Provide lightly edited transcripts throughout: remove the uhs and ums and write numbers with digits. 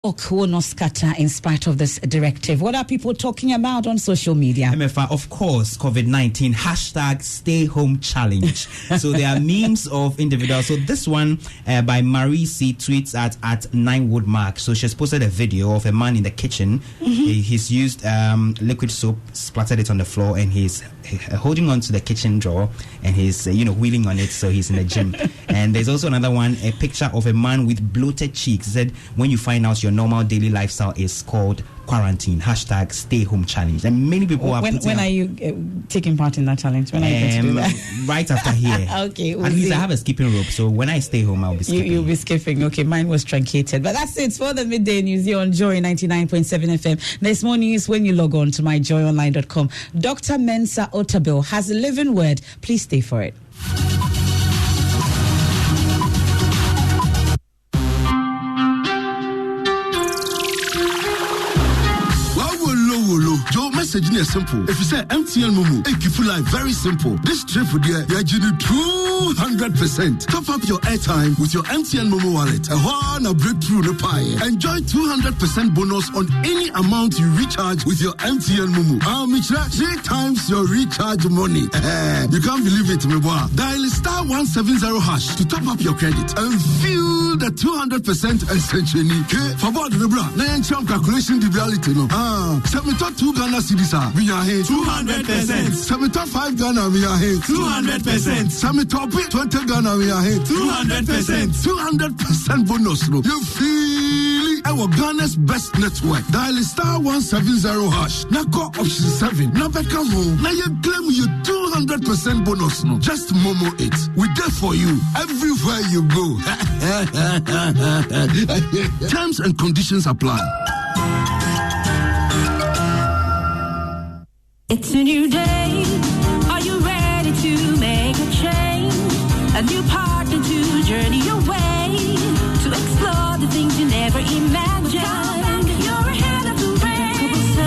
will not scatter in spite of this directive. What are people talking about on social media? MFA, of course, COVID-19, hashtag stay home challenge. So there are memes of individuals. So this one by Marie C tweets at 9 Woodmark. So she's posted a video of a man in the kitchen. He's used liquid soap, splattered it on the floor, and he's holding on to the kitchen drawer, and he's wheeling on it. So he's in the gym. And there's also another one, a picture of a man with bloated cheeks. He said, when you find out your normal daily lifestyle is called quarantine, hashtag stay home challenge. And many people are when are you taking part in that challenge? When are you going to do that? Right after here. Okay, at least I have a skipping rope, so when I stay home I'll be skipping. You'll be skipping. Okay, mine was truncated. But that's it for the midday news here on Joy 99.7 FM. There's more news when you log on to myjoyonline.com. Dr. Mensa Otabil has a living word. Please stay for it. Your message is simple. If you say MTN Mumu, it keep life very simple. This trip with you, you're getting 200%. Top up your airtime with your MTN Mumu wallet. A breakthrough the pie. Enjoy 200% bonus on any amount you recharge with your MTN Mumu. Mitra, 3 times your recharge money. You can't believe it, me boy. Dial star 170 hash to top up your credit and feel the 200% essentially. For what the bra? Now calculation the reality no. 72 Ghana cedis we are here 200%. 75 Ghana we are here 200%. 20 Ghana we are here 200%. 200% bonus no. You feel our Ghana's best network. Dial star 170 hash. Now go option 7. Now back home. Now you claim you 200% bonus no. Just Momo it. We there for you everywhere you go. Terms and conditions apply. It's a new day. Are you ready to make a change? A new partner to journey your way, to explore the things you never imagined. You're ahead of the race.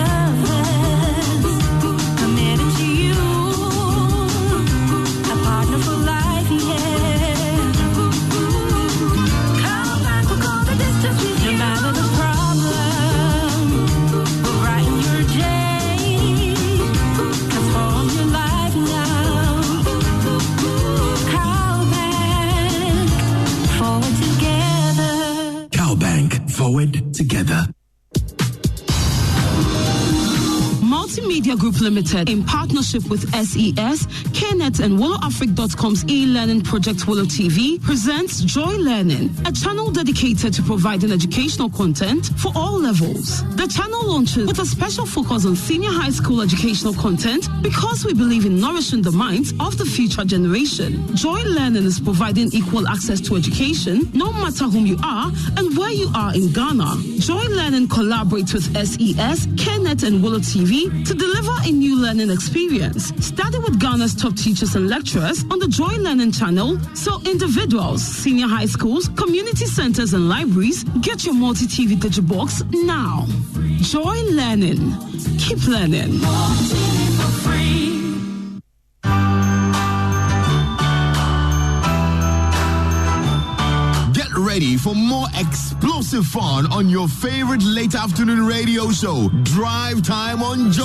Committed to you. A partner for life, yeah. Come back, we'll go the distance with you. No matter the problem, we'll brighten your day. Forward together. Multimedia Group Limited, in partnership with SES, KNET and WillowAfric.com's e-learning project Willow TV, presents Joy Learning, a channel dedicated to providing educational content for all levels. The channel launches with a special focus on senior high school educational content because we believe in nourishing the minds of the future generation. Joy Learning is providing equal access to education, no matter whom you are and where you are in Ghana. Joy Learning collaborates with SES, KNET and Willow TV to deliver a new learning experience. Study with Ghana's top teachers and lecturers on the Joy Learning channel, so individuals, senior high schools, community centers and libraries get your multi-TV digibox now. Joy Learning. Keep learning. More TV for free. Ready for more explosive fun on your favorite late afternoon radio show, Drive Time on Joy.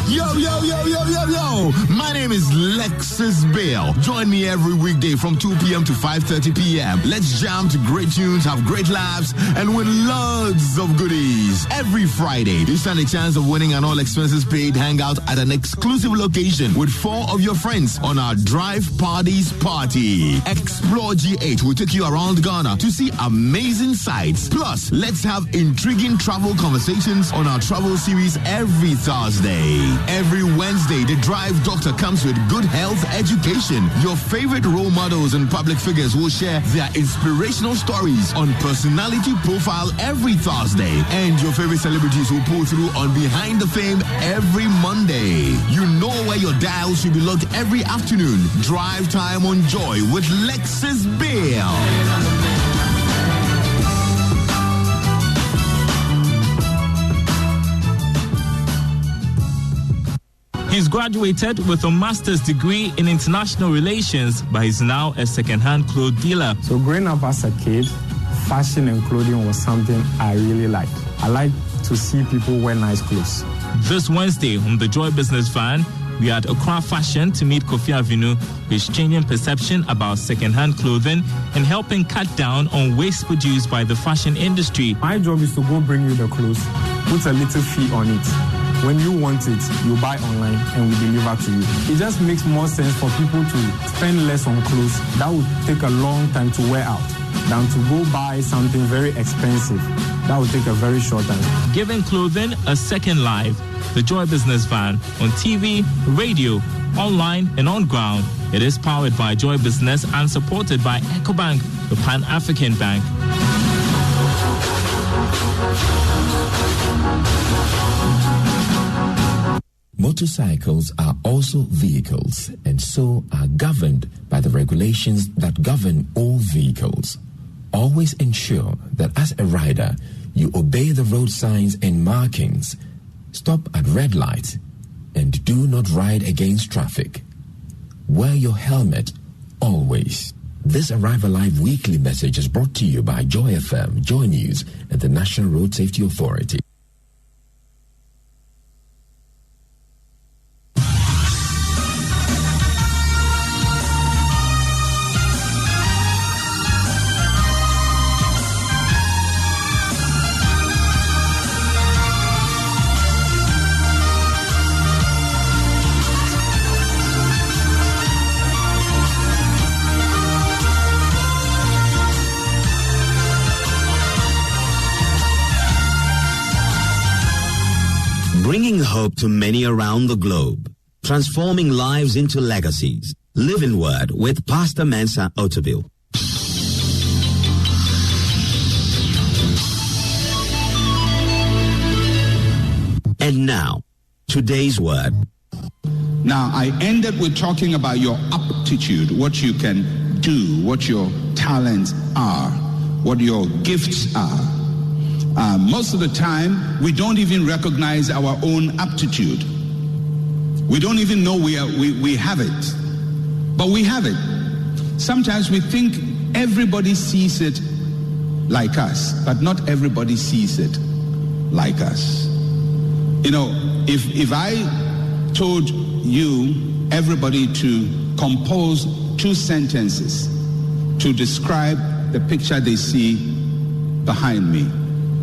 Yo, yo, yo, yo, yo, yo. My name is Lexus Bale. Join me every weekday from 2 p.m. to 5:30 p.m. Let's jam to great tunes, have great laughs, and win loads of goodies. Every Friday, you stand a chance of winning an all expenses paid hangout at an exclusive location with 4 of your friends on our Drive Parties Party. Explore G8 will take you around Ghana to see amazing sights. Plus, let's have intriguing travel conversations on our travel series every Thursday. Every Wednesday, the Drive Doctor comes with good health education. Your favorite role models and public figures will share their inspirational stories on Personality Profile every Thursday. And your favorite celebrities will pull through on Behind the Fame every Monday. You know where your dial should be locked every afternoon. Drive Time on Joy with Lexus Bale. He's graduated with a master's degree in international relations, but he's now a second-hand clothes dealer. So growing up as a kid, fashion and clothing was something I really liked. I like to see people wear nice clothes. This Wednesday on the Joy Business Van, we are at Accra Fashion to meet Kofi Avinu, who is changing perception about second-hand clothing and helping cut down on waste produced by the fashion industry. My job is to go bring you the clothes, put a little fee on it. When you want it, you buy online and we deliver to you. It just makes more sense for people to spend less on clothes that would take a long time to wear out than to go buy something very expensive that would take a very short time. Giving clothing a second life. The Joy Business Van on TV, radio, online, and on ground. It is powered by Joy Business and supported by EcoBank, the Pan-African Bank. Motorcycles are also vehicles and so are governed by the regulations that govern all vehicles. Always ensure that as a rider, you obey the road signs and markings. Stop at red lights and do not ride against traffic. Wear your helmet always. This Arrive Alive weekly message is brought to you by Joy FM, Joy News, and the National Road Safety Authority. Bringing hope to many around the globe, transforming lives into legacies. Living Word with Pastor Mensa Otabil. And now, today's word. Now, I ended with talking about your aptitude, what you can do, what your talents are, what your gifts are. Most of the time, we don't even recognize our own aptitude. We don't even know we have it. But we have it. Sometimes we think everybody sees it like us, but not everybody sees it like us. You know, if I told you, everybody, to compose 2 sentences to describe the picture they see behind me,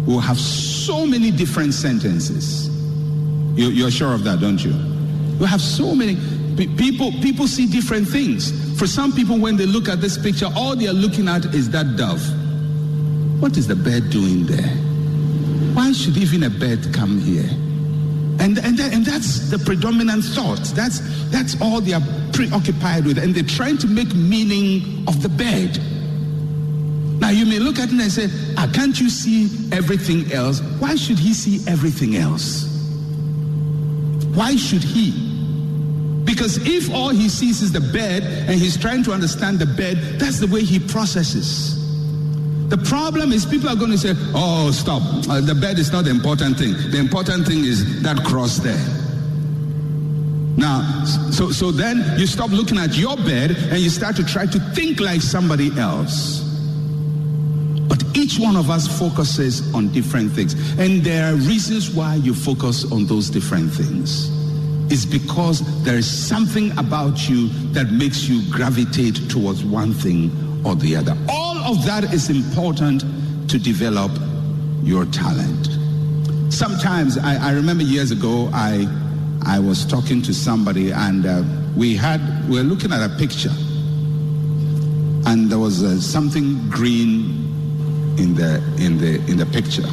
we'll have so many different sentences. You're sure of that, don't you? We'll have so many. People see different things. For some people, when they look at this picture, all they are looking at is that dove. What is the bird doing there? Why should even a bird come here? And that's the predominant thought. That's all they are preoccupied with. And they're trying to make meaning of the bird. Now, you may look at it and say, can't you see everything else? Why should he see everything else? Why should he? Because if all he sees is the bed and he's trying to understand the bed, that's the way he processes. The problem is people are going to say, oh, stop. The bed is not the important thing. The important thing is that cross there. Now, so then you stop looking at your bed and you start to try to think like somebody else. But each one of us focuses on different things. And there are reasons why you focus on those different things. It's because there is something about you that makes you gravitate towards one thing or the other. All of that is important to develop your talent. Sometimes, I remember years ago, I was talking to somebody and we were looking at a picture. And there was something green in the picture,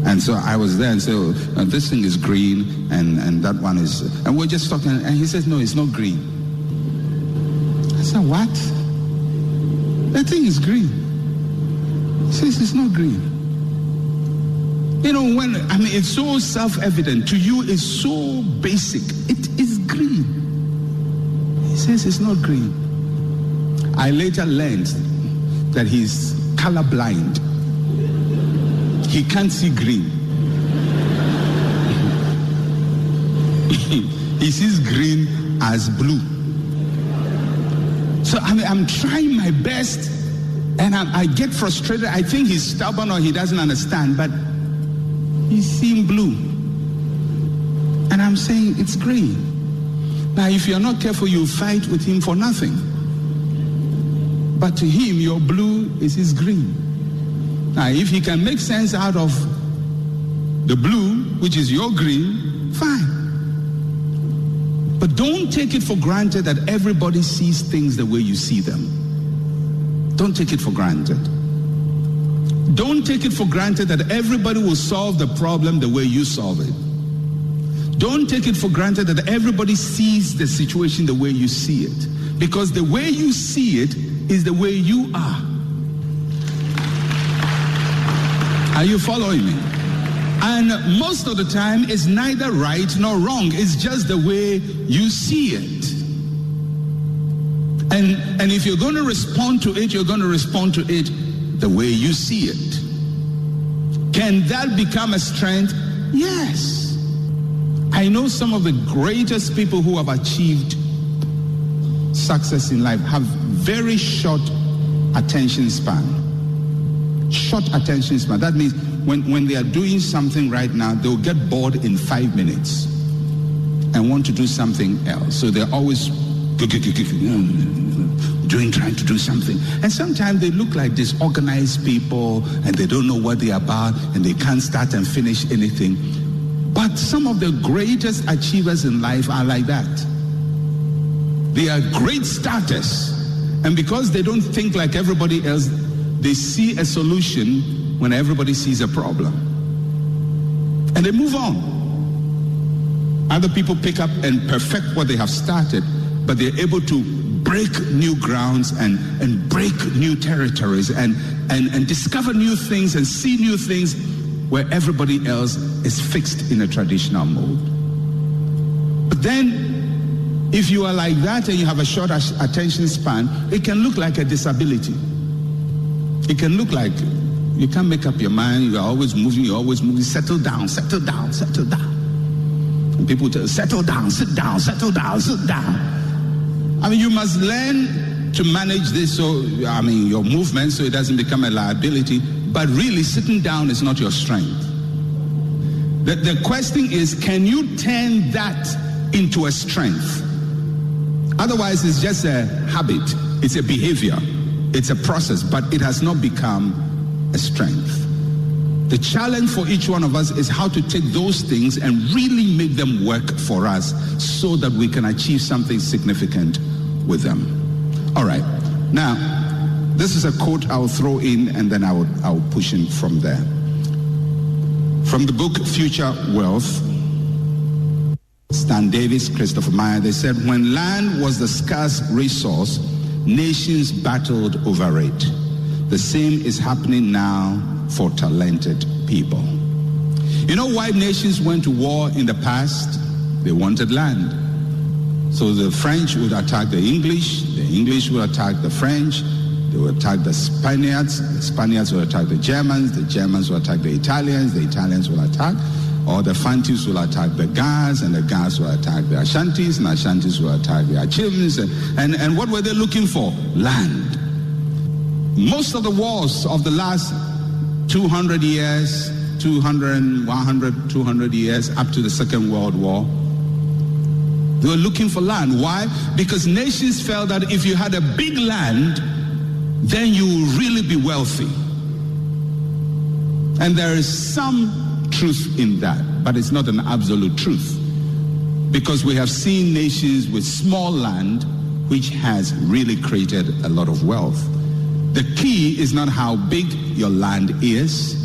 and so I was there and said, this thing is green and that one is, and we're just talking, and he says, no, it's not green. I said, what? That thing is green. He says it's not green. You know, it's so self-evident to you, it's so basic. It is green. He says it's not green. I later learned that he's colorblind. He can't see green. He sees green as blue. So I'm trying my best And I get frustrated. I think he's stubborn or he doesn't understand, but he's seeing blue. And I'm saying it's green. Now, if you're not careful, you'll fight with him for nothing. But to him, your blue is his green. Now, if he can make sense out of the blue, which is your green, fine. But don't take it for granted that everybody sees things the way you see them. Don't take it for granted. Don't take it for granted that everybody will solve the problem the way you solve it. Don't take it for granted that everybody sees the situation the way you see it. Because the way you see it is the way you are. Are you following me? And most of the time, it's neither right nor wrong. It's just the way you see it. And if you're going to respond to it, you're going to respond to it the way you see it. Can that become a strength? Yes. I know some of the greatest people who have achieved success in life have very short attention span. Short attention span. That means when they are doing something right now, they'll get bored in 5 minutes and want to do something else. So they're always trying to do something. And sometimes they look like disorganized people and they don't know what they're about and they can't start and finish anything. But some of the greatest achievers in life are like that. They are great starters. And because they don't think like everybody else, they see a solution when everybody sees a problem. And they move on. Other people pick up and perfect what they have started, but they're able to break new grounds and break new territories and discover new things and see new things where everybody else is fixed in a traditional mode. But then, if you are like that and you have a short attention span, it can look like a disability. It can look like you can't make up your mind, you're always moving, settle down, settle down, settle down. And people tell you, settle down, sit down, settle down, sit down. I mean, you must learn to manage this, your movement, so it doesn't become a liability. But really, sitting down is not your strength. The question is, can you turn that into a strength? Otherwise, it's just a habit. It's a behavior. It's a process, but it has not become a strength. The challenge for each one of us is how to take those things and really make them work for us so that we can achieve something significant with them. All right. Now, this is a quote I'll throw in and then I'll push in from there. From the book Future Wealth, Stan Davis, Christopher Meyer, they said, when land was the scarce resource, nations battled over it. The same is happening now for talented people. You know why nations went to war in the past? They wanted land. So the French would attack the English would attack the French, they would attack the Spaniards would attack the Germans would attack the Italians will attack, or the Fantis will attack the Gas, and the Gas will attack the Ashantis, and Ashantis will attack the Achims, and what were they looking for? Land. Most of the wars of the last 200 years, 200 years, up to the Second World War, they were looking for land. Why? Because nations felt that if you had a big land, then you will really be wealthy. And there is some truth in that, but it's not an absolute truth. Because we have seen nations with small land, which has really created a lot of wealth. The key is not how big your land is,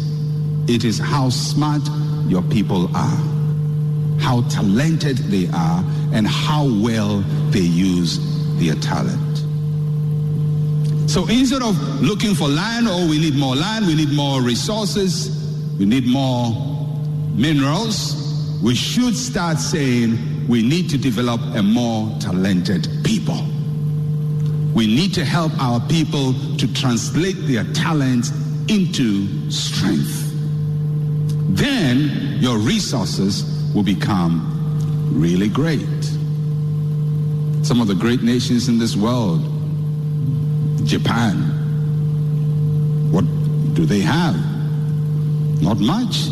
it is how smart your people are, how talented they are, and how well they use their talent. So instead of looking for land, we need more land, we need more resources, we need more minerals, we should start saying we need to develop a more talented people. We need to help our people to translate their talents into strength. Then your resources will become really great. Some of the great nations in this world, Japan, What do they have? Not much.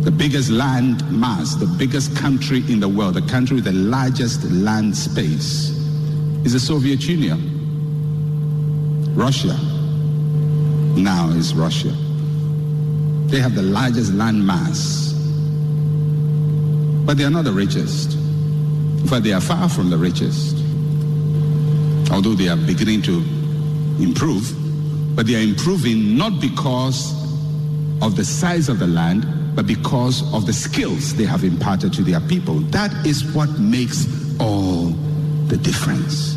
The biggest land mass, the biggest country in the world, the country with the largest land space is the Soviet Union. Russia now is Russia. They have the largest land mass, but they are not the richest. In fact, they are far from the richest. Although they are beginning to improve, but they are improving not because of the size of the land, but because of the skills they have imparted to their people. That is what makes all the difference.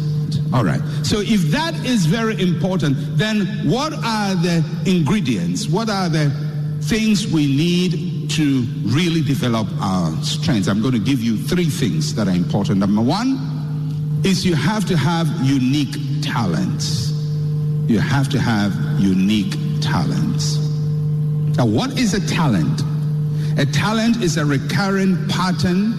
All right. So if that is very important, then what are the ingredients? What are the things we need to really develop our strengths? I'm going to give you 3 things that are important. Number 1 is you have to have unique talents. You have to have unique talents. Now, what is a talent? A talent is a recurring pattern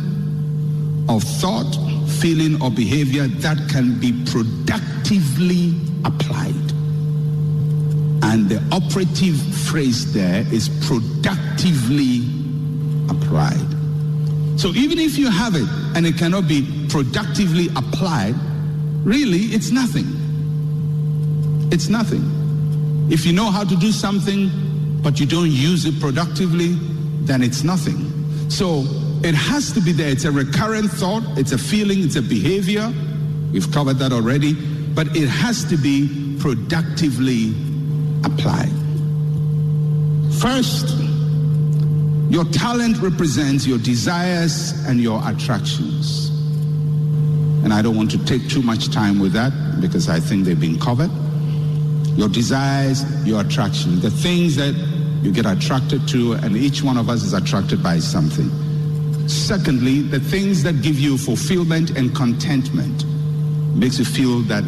of thought, feeling, or behavior that can be productively applied. And the operative phrase there is productively applied. So even if you have it and it cannot be productively applied, really it's nothing. It's nothing. If you know how to do something but you don't use it productively, then it's nothing. So it has to be there. It's a recurrent thought, it's a feeling, it's a behavior. We've covered that already. But it has to be productively applied. First, your talent represents your desires and your attractions. And I don't want to take too much time with that because I think they've been covered. Your desires, your attractions, the things that you get attracted to, and each one of us is attracted by something. Secondly, the things that give you fulfillment and contentment. Makes you feel that,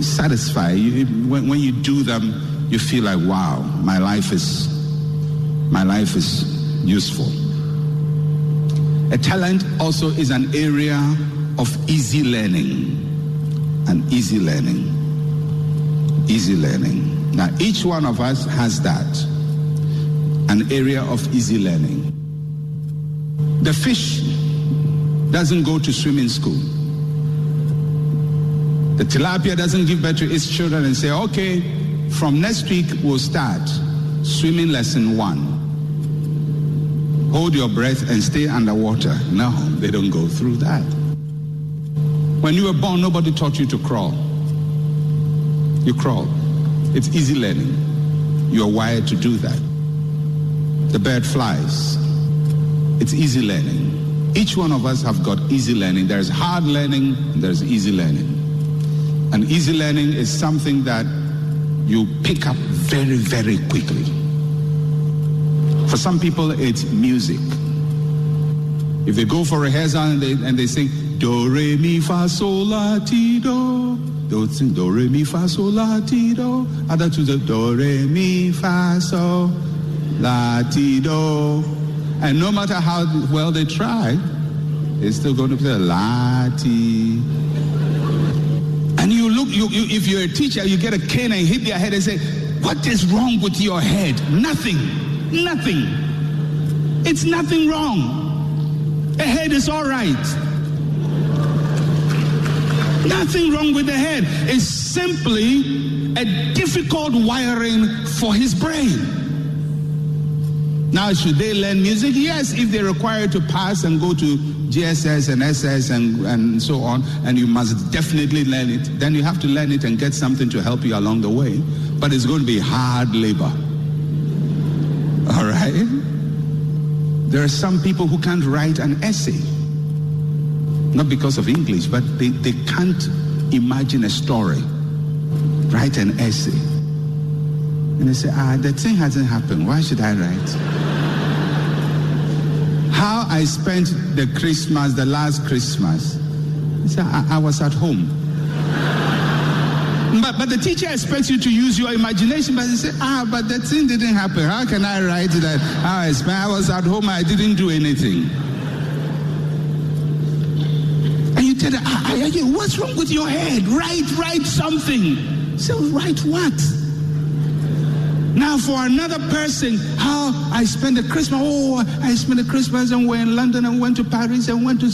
satisfied. When you do them, you feel like, wow, my life is useful. A talent also is an area of easy learning. Easy learning. Now, each one of us has that. An area of easy learning. The fish doesn't go to swimming school. The tilapia doesn't give birth to its children and say, okay, from next week we'll start swimming lesson 1. Hold your breath and stay underwater. No, they don't go through that. When you were born, nobody taught you to crawl. You crawl. It's easy learning. You are wired to do that. The bird flies. It's easy learning. Each one of us have got easy learning. There's hard learning, and there's easy learning. And easy learning is something that you pick up very, very quickly. For some people, it's music. If they go for rehearsal and they sing do, re, mi, fa, sol, la, ti, do, they'll sing do, re, mi, fa, sol, la, ti, do. Other two do, re, mi, fa, sol, la, ti, do. And no matter how well they try, they're still going to play la, ti. And you look, if you're a teacher, you get a cane and hit their head and say, what is wrong with your head? Nothing. It's nothing wrong. A head is all right. Nothing wrong with the head. It's simply a difficult wiring for his brain. Now, should they learn music? Yes, if they're required to pass and go to GSS and SS and so on, and you must definitely learn it, then you have to learn it and get something to help you along the way. But it's going to be hard labor. All right? There are some people who can't write an essay. Not because of English, but they can't imagine a story. Write an essay. And they say, that thing hasn't happened. Why should I write? How I spent the last Christmas. He said, I was at home. But the teacher expects you to use your imagination, but you say, but that thing didn't happen. How can I write that? I was at home, I didn't do anything. And you tell them, what's wrong with your head? Write something. So write what? Now for another person, how I spent the Christmas. Oh, I spent the Christmas and we're in London and went to Paris and went to